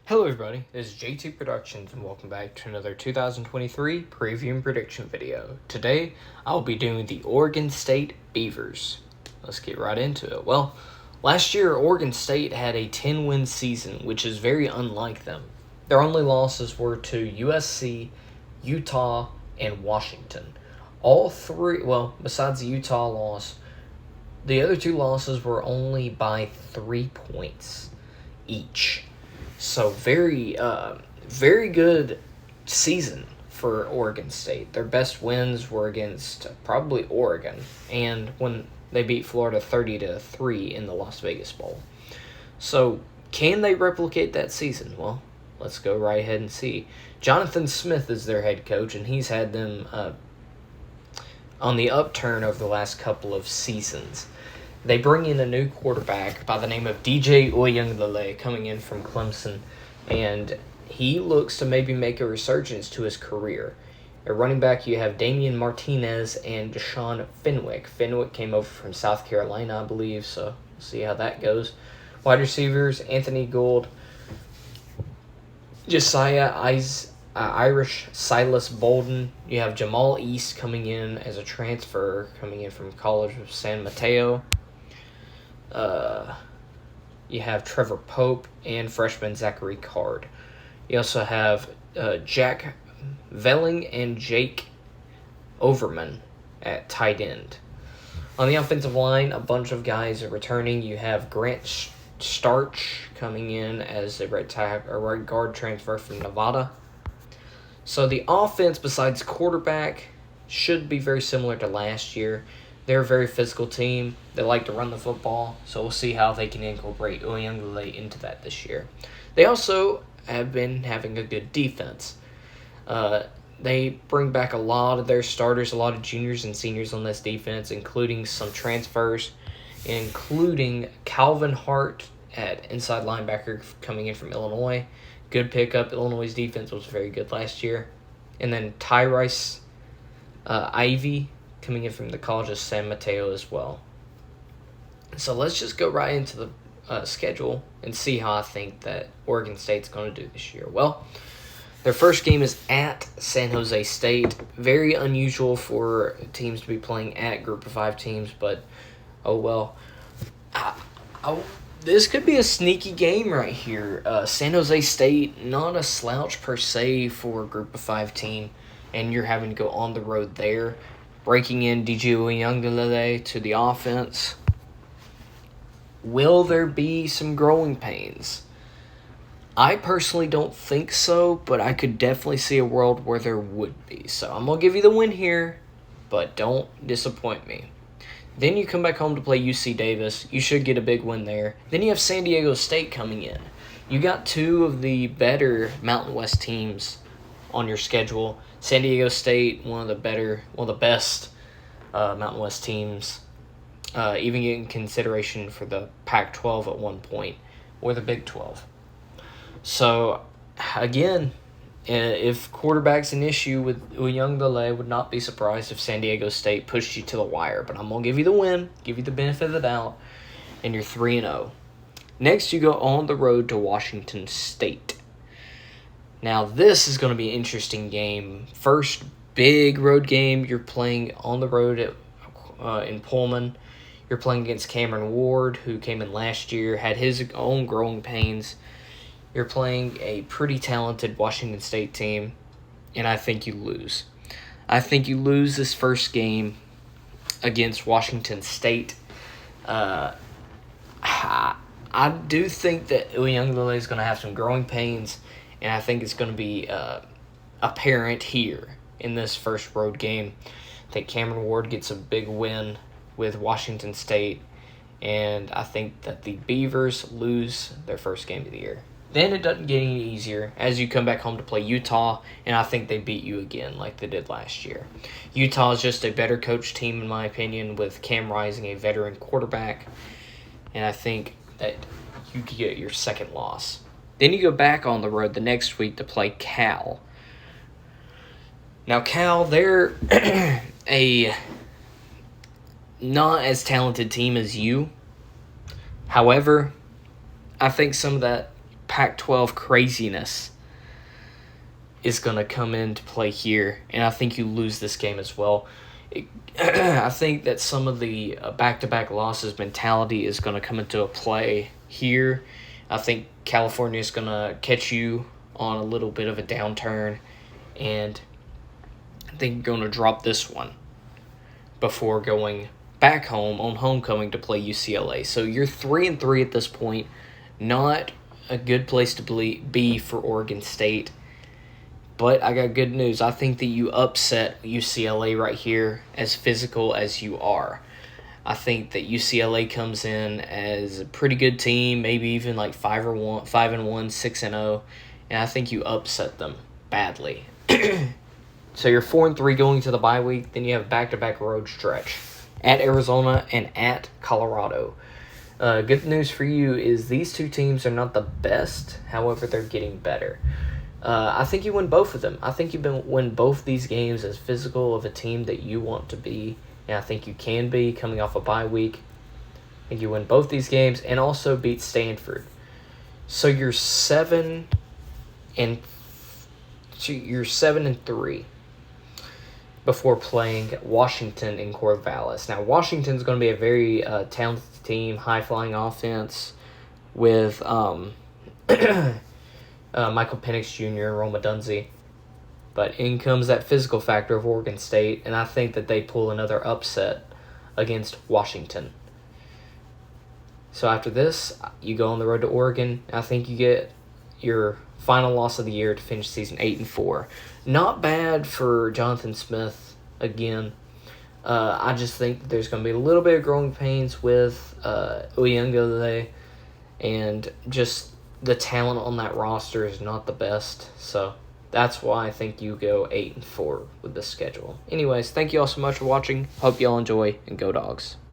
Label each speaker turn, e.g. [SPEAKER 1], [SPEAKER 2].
[SPEAKER 1] Hello everybody, this is JT Productions and welcome back to another 2023 preview and prediction video. Today, I'll be doing the Oregon State Beavers. Let's get right into it. Well, last year Oregon State had a 10-win season, which is very unlike them. Their only losses were to USC, Utah, and Washington. All three, well, besides the Utah loss, the other two losses were only by 3 points each. So very good season for Oregon State. Their best wins were against probably Oregon, and when they beat Florida 30-3 in the Las Vegas Bowl. So can they replicate that season? Well, let's go right ahead and see. Jonathan Smith is their head coach, and he's had them on the upturn over the last couple of seasons. They bring in a new quarterback by the name of DJ Uyunglele coming in from Clemson, and he looks to maybe make a resurgence to his career. At running back, you have Damian Martinez and Deshaun Fenwick. Fenwick came over from South Carolina, I believe, so we'll see how that goes. Wide receivers, Anthony Gould, Josiah Irish, Silas Bolden. You have Jamal East coming in as a transfer, coming in from College of San Mateo. You have Trevor Pope and freshman Zachary Card. You also have Jack Velling and Jake Overman at tight end. On the offensive line, a bunch of guys are returning. You have Grant Starch coming in as a right guard transfer from Nevada. So the offense, besides quarterback, should be very similar to last year. They're a very physical team. They like to run the football, so we'll see how they can incorporate Uyunglele into that this year. They also have been having a good defense. They bring back a lot of their starters, a lot of juniors and seniors on this defense, including some transfers, including Calvin Hart at inside linebacker coming in from Illinois. Good pickup. Illinois' defense was very good last year. And then Tyrese Ivy coming in from the College of San Mateo as well. So let's just go right into the schedule and see how I think that Oregon State's going to do this year. Well, their first game is at San Jose State. Very unusual for teams to be playing at Group of 5 teams, but oh well. This could be a sneaky game right here. San Jose State, not a slouch per se for a Group of 5 team, and you're having to go on the road there. Breaking in DJ Uyunglele to the offense. Will there be some growing pains? I personally don't think so, but I could definitely see a world where there would be. So I'm going to give you the win here, but don't disappoint me. Then you come back home to play UC Davis. You should get a big win there. Then you have San Diego State coming in. You got two of the better Mountain West teams on your schedule. San Diego State, one of the best Mountain West teams, even getting consideration for the Pac-12 at one point, or the Big 12. So, again, if quarterback's an issue with Uyunglele, would not be surprised if San Diego State pushed you to the wire. But I'm going to give you the win, give you the benefit of the doubt, and you're 3-0. Next, you go on the road to Washington State. Now, this is going to be an interesting game. First big road game, you're playing on the road in Pullman. You're playing against Cameron Ward, who came in last year, had his own growing pains. You're playing a pretty talented Washington State team, and I think you lose. I think you lose this first game against Washington State. I do think that Uyunglele is going to have some growing pains, and I think it's going to be apparent here in this first road game. I think Cameron Ward gets a big win with Washington State, and I think that the Beavers lose their first game of the year. Then it doesn't get any easier as you come back home to play Utah, and I think they beat you again like they did last year. Utah is just a better coached team, in my opinion, with Cam Rising, a veteran quarterback, and I think that you could get your second loss. Then you go back on the road the next week to play Cal. Now, Cal, they're a not as talented team as you. However, I think some of that Pac-12 craziness is going to come into play here, and I think you lose this game as well. I think that some of the back-to-back losses mentality is going to come into a play here. I think California is going to catch you on a little bit of a downturn, and I think you're going to drop this one before going back home on homecoming to play UCLA. So you're 3-3 at this point. Not a good place to be for Oregon State. But I got good news. I think that you upset UCLA right here, as physical as you are. I think that UCLA comes in as a pretty good team, maybe even like 5-1, 6-0, and I think you upset them badly. So you're 4-3 going to the bye week. Then you have back-to-back road stretch at Arizona and at Colorado. Good news for you is these two teams are not the best. However, they're getting better. I think you win both of them. I think you win both these games as physical of a team that you want to be, and I think you can be coming off a bye week. I think you win both these games and also beat Stanford. So you're 7-3 before playing Washington in Corvallis. Now Washington's going to be a very talented team, high-flying offense with Michael Penix Jr. and Roma Dunze. But in comes that physical factor of Oregon State, and I think that they pull another upset against Washington. So after this, you go on the road to Oregon. I think you get your final loss of the year to finish season 8-4. Not bad for Jonathan Smith again. I just think there's going to be a little bit of growing pains with Uyunglele, and just the talent on that roster is not the best. So that's why I think you go 8-4 with this schedule. Anyways, thank you all so much for watching. Hope you all enjoy, and go Dogs.